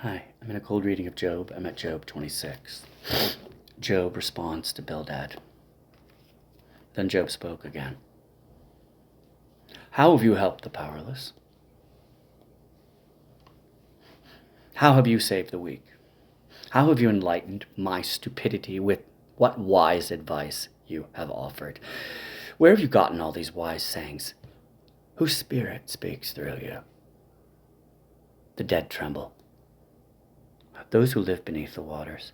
Hi, I'm in a cold reading of Job. I'm at Job 26. Job responds to Bildad. Then Job spoke again. How have you helped the powerless? How have you saved the weak? How have you enlightened my stupidity with what wise advice you have offered? Where have you gotten all these wise sayings? Whose spirit speaks through you? The dead tremble. Those who live beneath the waters.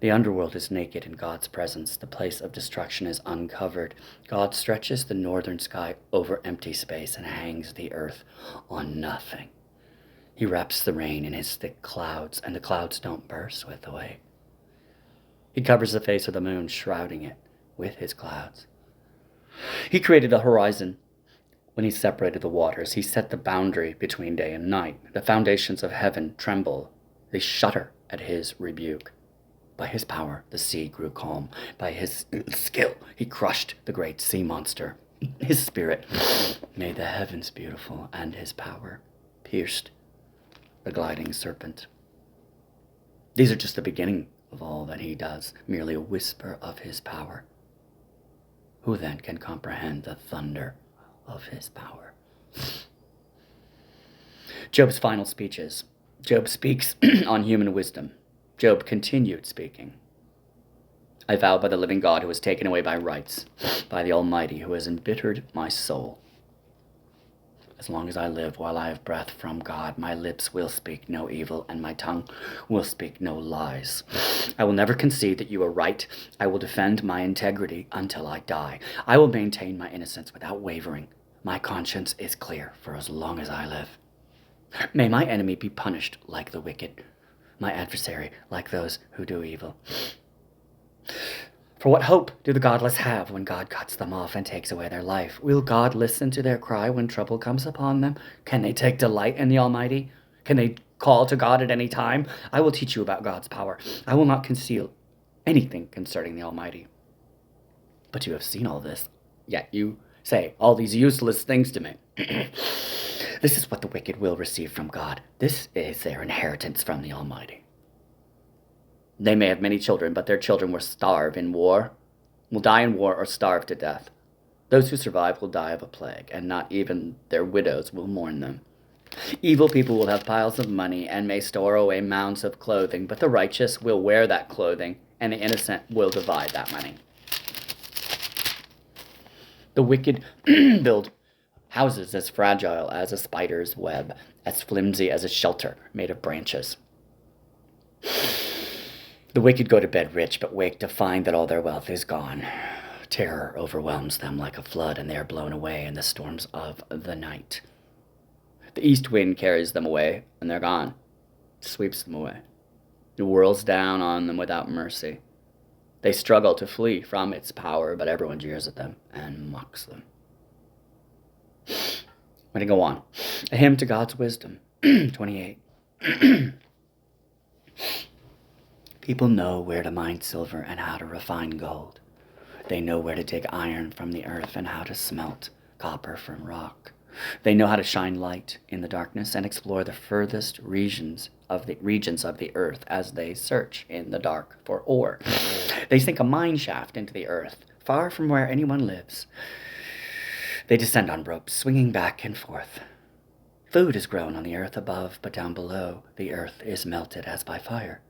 The underworld is naked in God's presence. The place of destruction is uncovered. God stretches the northern sky over empty space and hangs the earth on nothing. He wraps the rain in his thick clouds, and the clouds don't burst with the weight. He covers the face of the moon, shrouding it with his clouds. He created the horizon when he separated the waters. He set the boundary between day and night. The foundations of heaven tremble. They shudder at his rebuke. By his power, the sea grew calm. By his skill, he crushed the great sea monster. His spirit made the heavens beautiful, and his power pierced the gliding serpent. These are just the beginning of all that he does, merely a whisper of his power. Who then can comprehend the thunder of his power? Job's final speeches. Job speaks on human wisdom. Job continued speaking. I vow by the living God who has taken away my rights, by the Almighty who has embittered my soul. As long as I live, while I have breath from God, my lips will speak no evil, and my tongue will speak no lies. I will never concede that you are right. I will defend my integrity until I die. I will maintain my innocence without wavering. My conscience is clear for as long as I live. May my enemy be punished like the wicked, my adversary like those who do evil. For what hope do the godless have when God cuts them off and takes away their life? Will God listen to their cry when trouble comes upon them? Can they take delight in the Almighty? Can they call to God at any time? I will teach you about God's power. I will not conceal anything concerning the Almighty. But you have seen all this, yet you say all these useless things to me. This is what the wicked will receive from God. This is their inheritance from the Almighty. They may have many children, but their children will starve in war, will die in war or starve to death. Those who survive will die of a plague, and not even their widows will mourn them. Evil people will have piles of money and may store away mounds of clothing, but the righteous will wear that clothing, and the innocent will divide that money. The wicked build houses as fragile as a spider's web, as flimsy as a shelter made of branches. The wicked go to bed rich, but wake to find that all their wealth is gone. Terror overwhelms them like a flood, and they are blown away in the storms of the night. The east wind carries them away, and they're gone. It sweeps them away. It whirls down on them without mercy. They struggle to flee from its power, but everyone jeers at them and mocks them. I'm going to go on. A hymn to God's wisdom, 28. People know where to mine silver and how to refine gold. They know where to dig iron from the earth and how to smelt copper from rock. They know how to shine light in the darkness and explore the furthest regions of the earth as they search in the dark for ore. They sink a mine shaft into the earth, far from where anyone lives. They descend on ropes, swinging back and forth. Food is grown on the earth above, but down below, the earth is melted as by fire.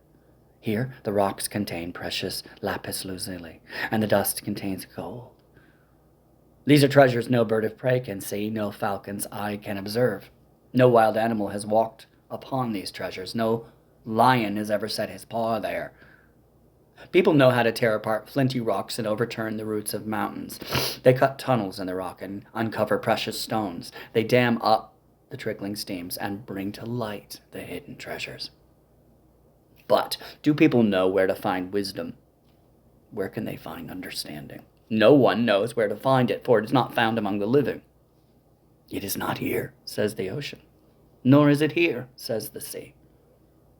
Here, the rocks contain precious lapis lazuli, and the dust contains gold. These are treasures no bird of prey can see, no falcon's eye can observe. No wild animal has walked upon these treasures. No lion has ever set his paw there. People know how to tear apart flinty rocks and overturn the roots of mountains. They cut tunnels in the rock and uncover precious stones. They dam up the trickling streams and bring to light the hidden treasures. But do people know where to find wisdom? Where can they find understanding? No one knows where to find it, for it is not found among the living. It is not here, says the ocean, nor is it here, says the sea.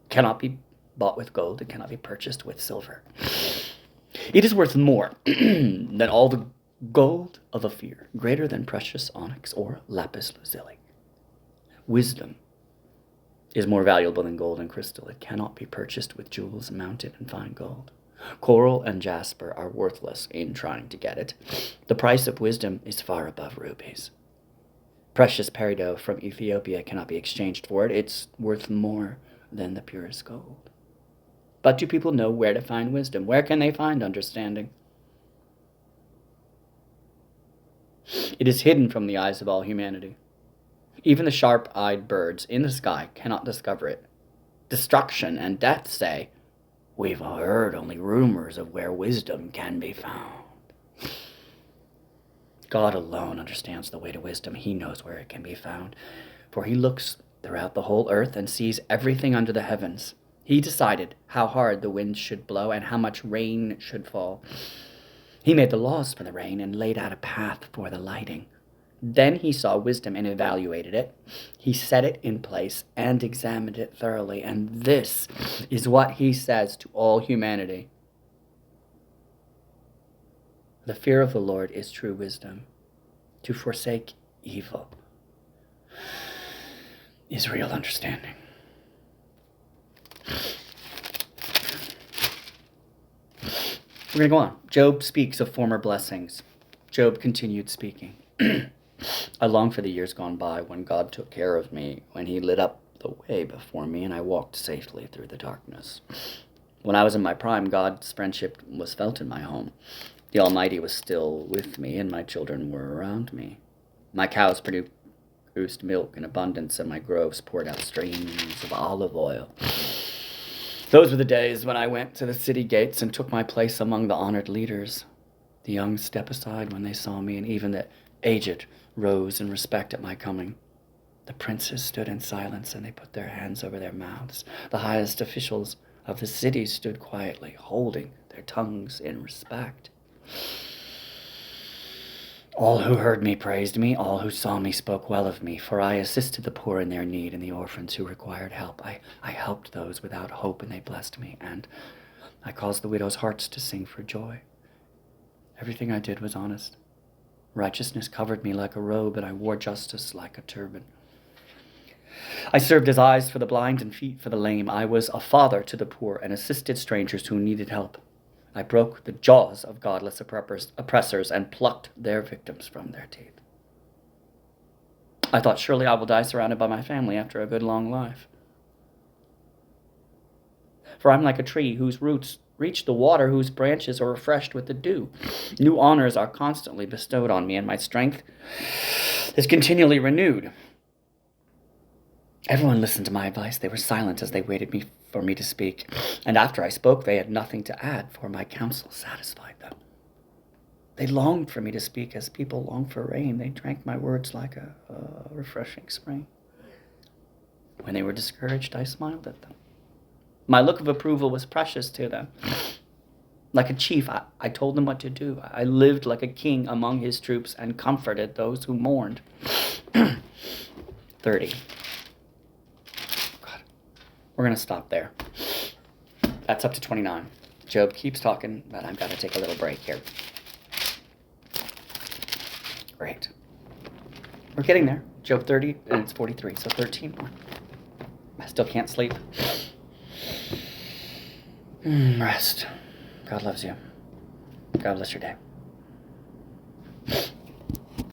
It cannot be bought with gold, it cannot be purchased with silver. It is worth more than all the gold of Ophir, greater than precious onyx or lapis lazuli. Wisdom is more valuable than gold and crystal. It cannot be purchased with jewels mounted in fine gold. Coral and jasper are worthless in trying to get it. The price of wisdom is far above rubies. Precious peridot from Ethiopia cannot be exchanged for it. It's worth more than the purest gold. But do people know where to find wisdom? Where can they find understanding? It is hidden from the eyes of all humanity. Even the sharp-eyed birds in the sky cannot discover it. Destruction and death say, "We've heard only rumors of where wisdom can be found." God alone understands the way to wisdom. He knows where it can be found, for he looks throughout the whole earth and sees everything under the heavens. He decided how hard the winds should blow and how much rain should fall. He made the laws for the rain and laid out a path for the lighting. Then he saw wisdom and evaluated it. He set it in place and examined it thoroughly. And this is what he says to all humanity. The fear of the Lord is true wisdom. To forsake evil is real understanding. We're going to go on. Job speaks of former blessings. Job continued speaking. I long for the years gone by when God took care of me, when he lit up the way before me and I walked safely through the darkness. When I was in my prime, God's friendship was felt in my home. The Almighty was still with me and my children were around me. My cows produced milk in abundance and my groves poured out streams of olive oil. Those were the days when I went to the city gates and took my place among the honored leaders. The young stepped aside when they saw me, and even the aged rose in respect at my coming. The princes stood in silence, and they put their hands over their mouths. The highest officials of the city stood quietly, holding their tongues in respect. All who heard me praised me. All who saw me spoke well of me, for I assisted the poor in their need and the orphans who required help. I helped those without hope, and they blessed me, and I caused the widows' hearts to sing for joy. Everything I did was honest. Righteousness covered me like a robe, and I wore justice like a turban. I served as eyes for the blind and feet for the lame. I was a father to the poor and assisted strangers who needed help. I broke the jaws of godless oppressors and plucked their victims from their teeth. I thought, surely I will die surrounded by my family after a good long life. For I'm like a tree whose roots reach the water, whose branches are refreshed with the dew. New honors are constantly bestowed on me, and my strength is continually renewed. Everyone listened to my advice. They were silent as they waited for me to speak. And after I spoke, they had nothing to add, for my counsel satisfied them. They longed for me to speak as people long for rain. They drank my words like a refreshing spring. When they were discouraged, I smiled at them. My look of approval was precious to them. Like a chief, I told them what to do. I lived like a king among his troops and comforted those who mourned. 30. God. We're going to stop there. That's up to 29. Job keeps talking, but I've got to take a little break here. Great. We're getting there. Job 30, and it's 43, so 13 more. I still can't sleep. Rest. God loves you. God bless your day.